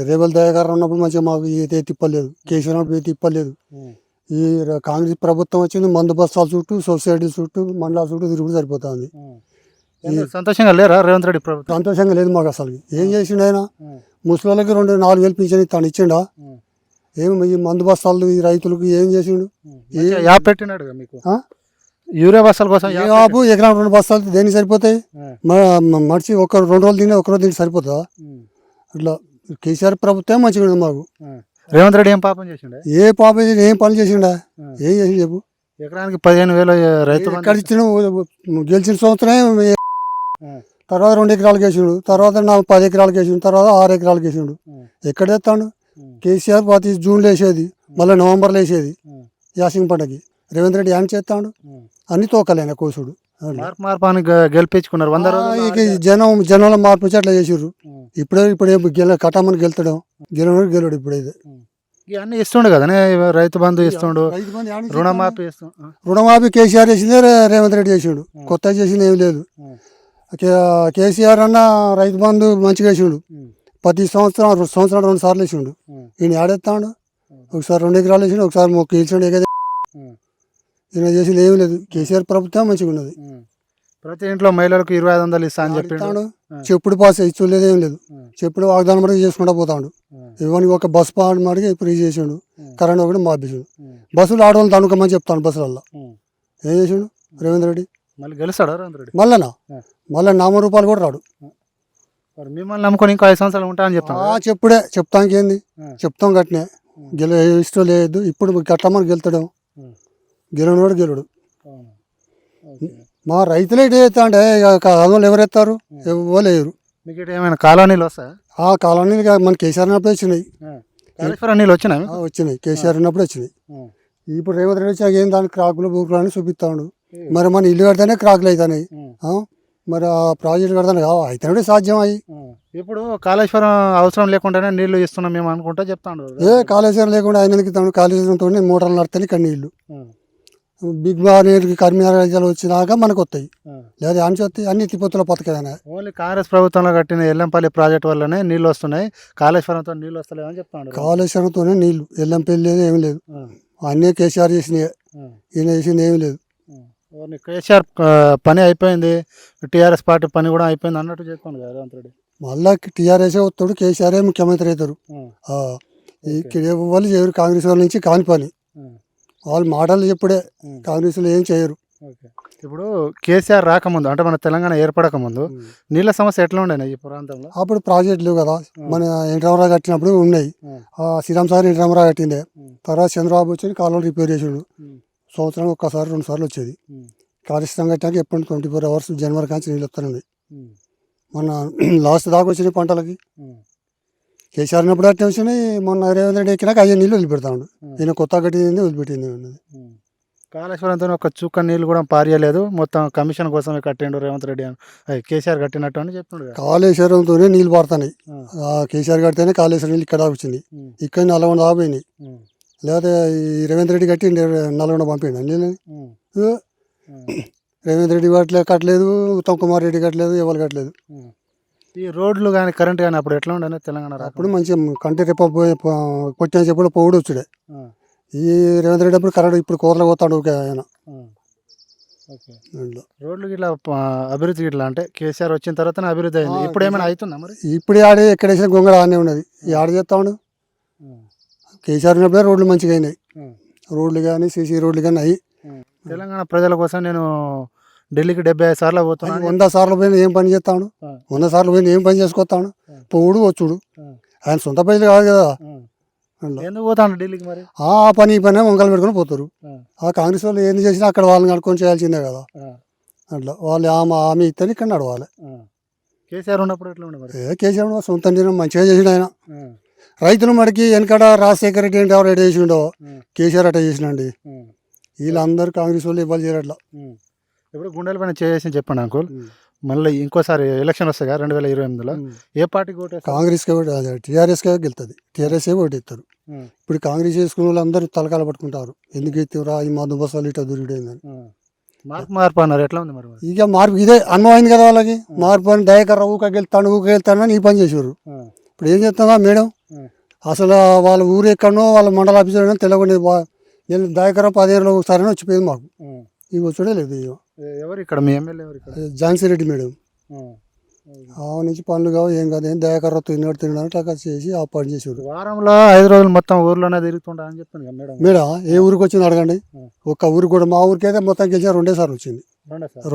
రేవల్ దయాకర్ ఉన్నప్పుడు మంచిగా మాకు ఏ తిప్పలేదు, కేసీఆర్ ఉన్నప్పుడు ఏ తిప్పలేదు. ఈ కాంగ్రెస్ ప్రభుత్వం వచ్చింది, మందు బస్తాల చుట్టూ, సొసైటీ చుట్టూ, మండలాల చుట్టూ తిరుగుతూ సరిపోతుంది. సంతోషంగా లేరా రేవంత్ రెడ్డి ప్రభుత్వం? సంతోషంగా లేదు మాకు అసలు. ఏం చేసిండు ఆయన? ముసలిళ్ళకి 4,000 పింఛన్ ఇస్తాను, ఇచ్చిండా? ఏమి ఈ మందు బస్తాలు ఈ రైతులకు ఏం చేసిండు? యాప్ పెట్టినాడు మీకు యూరియా బస్తాల కోసం. యాపు ఎకరం 2 బస్తాలు దేనికి సరిపోతాయి? మడిచి 2 రోజులు తిని 1 రోజు తిని సరిపోతుందా? అట్లా కేసీఆర్ ప్రభుత్వం మంచిగా ఉంది మాకు. రేవంత్ రెడ్డి ఏం పాపం చేసిండే? ఏ పాపం చేసి ఏం పని చేసిండా? ఏం చేసి చెప్పు. ఎకరానికి 15,000 రైతు ఎక్కడ ఇచ్చిన? గెలిచిన సంవత్సరమే తర్వాత 2 ఎకరాలకు వేసిండు, తర్వాత 10 ఎకరాలకు వేసిండు, తర్వాత 6 ఎకరాలకు వేసిండు. ఎక్కడ వేస్తాడు? కేసీఆర్ ప్రతి జూన్లో వేసేది, మళ్ళీ నవంబర్లో వేసేది యాసింగ్ పంటకి. రేవంత్ రెడ్డి ఏం చేస్తాడు? అన్ని తోకలేనా కోసుడు. మార్పు గెలిపించుకున్నారు 100 రోజులు. జనంలో మార్పు వచ్చి అట్లా చేసిర్రు. ఇప్పుడు కట్టమని గెలుతాడు, గెలవడు ఇప్పుడైతే. ఇవన్నీ ఇస్తుండు కదా, రైతు బంధు ఇస్తుండు, రుణమాఫీ ఇస్తుండు. రుణమాఫీ కేసీఆర్ చేసిందే రేవంత్ రెడ్డి చేసిండు, కొత్త చేసింది ఏమి లేదు. కేసీఆర్ అన్న రైతు బంధు మంచిగా వేసిండు, ప్రతి సంవత్సరం 2 సార్లు వేసిండు. ఈయన ఆడేస్తాడు, ఒకసారి 2 ఎకరాలు వేసిండు, ఒకసారి మొక్క వేసిండు. ఈయన చేసింది ఏమి లేదు. కేసీఆర్ ప్రభుత్వం మంచిగా ఉన్నది. ప్రతి ఇంట్లో మహిళలకు 2,500 ఇస్తా అని చెప్పాడు. చెప్పుడు పాస్ ఇచ్చులేదు, ఏం లేదు. చెప్పుడు వాగ్దానం మటుకు చేసుకుంటా పోతాడు. ఇవన్నీ ఒక బస్ పాడు మటుకు ఫ్రీ చేసిండు, కరెంట్ ఒకటి మాపేసిండు. బస్సులు ఆడవాళ్ళు తనుకోమని చెప్తాను బస్సులల్లో. ఏం చేసిండు రేవంత్ రెడ్డి? మళ్ళీ గెలుస్తాడు రేవంత్ రెడ్డి? మళ్ళీ 4 రూపాయలు కూడా రాడు. మిమ్మల్ని నమ్ముకొని ఇంకో 5 సంవత్సరాలు ఉంటా అని చెప్తాను. చెప్పుడే చెప్తానికి ఏంది? చెప్తాం గట్టినే. ఇష్టం లేదు. ఇప్పుడు గట్టమని గెలుతాడు, గెలవడు గెలడు. మా రైతులే ఇటు ఎత్తా అంటే అందులో ఎవరు ఎత్తారు? ఇవ్వలేరు. మీకు ఏమైనా కాలనీలు వస్తాయి? ఆ కాలనీలు మన కేసీఆర్ ఉన్నప్పుడు వచ్చినాయి. నీళ్ళు వచ్చినాయి? వచ్చినాయి, కేసీఆర్ ఉన్నప్పుడు వచ్చినాయి. ఇప్పుడు రేవంత్ రెడ్డి వచ్చాక ఏం దానికి క్రాకులు బూకులు అని చూపిస్తాడు. మరి మన ఇల్లు కడితేనే క్రాకులు అవుతాయి, మరి ఆ ప్రాజెక్టు కడతాను అయితే సాధ్యం అయ్యి. ఇప్పుడు కాళేశ్వరం అవసరం లేకుండానే నీళ్లు ఇస్తున్నాం మేము అనుకుంటా చెప్తాడు. కాళేశ్వరం లేకుండా ఆయన ఇస్తాడు. కాళేశ్వరంతో మోటార్లు నడితేనే ఇక్కడ నీళ్లు. బిగ్ బాగా కర్మీరాజ్యాలు వచ్చినాక మనకు వస్తాయి, లేదా అని వస్తాయి. అన్ని తిప్పొత్తుల పథకాలు. ఓన్లీ కాంగ్రెస్ ప్రభుత్వంలో కట్టిన ఎల్లంపల్లి ప్రాజెక్ట్ వల్లనే నీళ్ళు వస్తున్నాయి, కాళేశ్వరంతో నీళ్ళు వస్తలేవు అని చెప్తాడు. కాళేశ్వరంతోనే నీళ్లు, ఎల్లంపల్లి లేదు, ఏమి లేదు. అన్నీ కేసీఆర్ చేసినాయి, ఈయన చేసింది ఏమి లేదు. కేసీఆర్ పని అయిపోయింది, టీఆర్ఎస్ పార్టీ పని కూడా అయిపోయింది అన్నట్టు చెప్పాను కదా రేవంత్ రెడ్డి. మళ్ళా టీఆర్ఎస్ వస్తాడు, కేసీఆర్ ముఖ్యమంత్రి అవుతారు. వాళ్ళు చేయరు కాంగ్రెస్ వాళ్ళ నుంచి కాని పని. వాళ్ళు మాటలు చెప్పుడే, కాంగ్రెస్ ఏం చేయరు. ఇప్పుడు కేసీఆర్ రాకముందు అంటే మన తెలంగాణ ఏర్పడక ముందు నీళ్ళ సమస్య ఎట్లా ఉండే ఈ ప్రాంతంలో? అప్పుడు ప్రాజెక్టులు కదా, మన ఎన్టీ రామారావు కట్టినప్పుడు ఉన్నాయి. శ్రీరామ్ సాగర్ ఎన్టీ రామారావు కట్టిండే. తర్వాత చంద్రబాబు వచ్చి కాలువలు రిపేర్ చేసాడు. సంవత్సరం 1 2 సార్లు వచ్చేది. కాళేశ్వరం కట్టాక ఎప్పుడు 24 hours జనవరి కాంచి నీళ్ళు వస్తానండి. మన లాస్ట్ దాకా వచ్చినాయి పంటలకి. కేసీఆర్ ఉన్నప్పుడు అట్టే వచ్చినాయి. మొన్న రేవంత్ రెడ్డి ఎక్కినాక అయ్యే నీళ్ళు వదిలిపెడతాడు. ఈయన కొత్త కట్టింది వదిలిపెట్టింది. కాళేశ్వరంతో ఒక చుక్క నీళ్ళు కూడా పారియలేదు, మొత్తం కమిషన్ కోసమే కట్టిండు రేవంత్ రెడ్డి అని కేసీఆర్ కట్టినట్టు అని చెప్తున్నాడు. కాళేశ్వరంతోనే నీళ్ళు పడుతున్నాయి. కేసీఆర్ కడితేనే కాళేశ్వరం నీళ్ళు ఇక్కడ వచ్చింది. ఇక్కడ నల్గొండ ఆగిపోయినాయి. లేకపోతే ఈ రేవంత్ రెడ్డి కట్టి నల్గొండ పంపిండు నీళ్ళని. రేవంత్ రెడ్డి కట్టలేదు, ఉత్తమ్ కుమార్ రెడ్డి కట్టలేదు, ఎవరు కట్టలేదు. ఈ రోడ్లు కానీ కరెంట్ కానీ అప్పుడు ఎట్లా ఉండే తెలంగాణ? అప్పుడు మంచిగా కంటి రేపు కొట్టిన చెప్పుడు పొగుడు వచ్చుడే. ఈ రేవంత్ రెడ్డి అప్పుడు కరెంట్ ఇప్పుడు కూరలు పోతాడు ఆయన. రోడ్లు ఇట్లా అభివృద్ధి ఇట్లా అంటే కేసీఆర్ వచ్చిన తర్వాత అభివృద్ధి అయింది. ఇప్పుడు ఏమైనా అవుతుందా మరి? ఇప్పుడు ఆడే ఎక్కడేసిన గొంగళ ఆనే ఉన్నది. ఈ ఆడ చేస్తాడు. కేసీఆర్ ఉన్నప్పుడే రోడ్లు మంచిగా అయినాయి. రోడ్లు కానీ సీసీ రోడ్లు కానీ అయ్యి. తెలంగాణ ప్రజల కోసం నేను ఢిల్లీకి 75 సార్లు పోతున్నాను. 100 సార్లు పోయినా ఏం పని చేస్తాడు? 100 సార్లు పోయినా ఏం పని చేసుకొస్తాడు? పోవుడు వచ్చుడు. ఆయన సొంత పైసలు కాదు కదా. ఎందుకు పోతాడు ఢిల్లీకి మరి? ఆ పని ఈ పని వంకలు పెట్టుకుని పోతారు. ఆ కాంగ్రెస్ వాళ్ళు ఏంది చేసినా అక్కడ వాళ్ళని కనుక్కొని చేయాల్సిందే కదా. అట్లా వాళ్ళు హామీ ఇస్తే ఇక్కడ నడవాలి. కేసీఆర్ ఉన్నప్పుడు ఎట్లా ఉండే మరి? కేసీఆర్ సొంత మంచిగా చేసిండు ఆయన. రైతులు మడికి వెనకడ రాజశేఖర రెడ్డి ఏంటి ఎవరు ఎట్లా చేసిండో కేసీఆర్ అట్లా చేసినండి. వీళ్ళందరూ కాంగ్రెస్ వాళ్ళు ఇవ్వాలి చేయరు అట్లా. ఇప్పుడు గుండెల పైన చేసి చెప్పండి అంకుల్, మళ్ళీ ఇంకోసారి ఎలక్షన్ వస్తాయి 2028లో ఏ పార్టీకి ఓటు? కాంగ్రెస్కి టీఆర్ఎస్కే గెలుతుంది. టీఆర్ఎస్ఏ ఓటు ఇస్తారు. ఇప్పుడు కాంగ్రెస్ చేసుకున్న వాళ్ళు అందరూ తలకాలు పట్టుకుంటారు. ఎందుకు ఎత్తురా ఈ మందు బస్సాలు ఇట్లా దొరికిపోయిందని. మార్పు అన్నారు, ఎట్లా ఉంది మరి? ఇక మార్పు ఇదే అనుభవం అయింది కదా వాళ్ళకి. మార్పు అని దయాకర్ ఊక గెలుతాను అని ఈ పని చేసారు. ఇప్పుడు ఏం చేస్తుందా మేడం అసలు వాళ్ళ ఊరు ఎక్కడనో వాళ్ళ మండల ఆఫీసర్ తెలియకుండా నేను దాయకర 10 ఏళ్ళు ఒకసారి వచ్చిపోయింది మాకు ఇవి వచ్చాడే లేదు ఇక. ఎవరు ఇక్కడ మీ ఎమ్మెల్యే ఎవరు ఇక్కడ ఝాన్సీ రెడ్డి మేడం ఆ నుంచి పనులు కావు ఏం కాదు ఏం దయాకర్ర తినడానికి టకా చేసి ఆ పని చేసేవాడు. వారంలో 5 రోజులు మొత్తం ఊర్లోనే తిరుగుతుంటా అని చెప్తుంది కదా మేడం. మేడం ఏ ఊరికి వచ్చింది అడగండి. ఒక్క ఊరికి కూడా మా ఊరికి అయితే మొత్తం గెలిచిన 2 సార్లు వచ్చింది.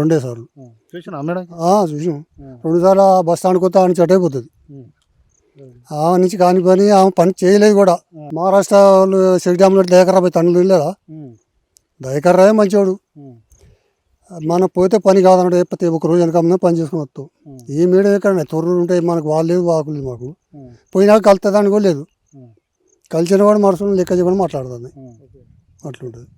2 సార్లు చూసినా మేడం. చూసాం 2 సార్లు బస్ స్టాండ్ కొత్త అని చెట్ అయిపోతుంది. ఆమె నుంచి కాని పని ఆమె పని చేయలేదు కూడా. మహారాష్ట్ర వాళ్ళు చెక్ డ్యామ్లో దయాకర్ర పోయి తండ్రులు వెళ్ళారా దయాకర్రే మంచివాడు. మనం పోతే పని కాదన్నాడు లేకపోతే ఒక రోజు వెనక ముందే పని చేసుకుని వస్తాం. ఈ మీడియం ఎక్కడ తొర్రలు ఉంటాయి మనకు వాళ్ళు లేదు వాకు లేదు మాకు. పోయినాక కలుతుందని కూడా లేదు. కలిసిన కూడా మనసులో లెక్క చెప్పని మాట్లాడుతుంది అట్లుంటుంది.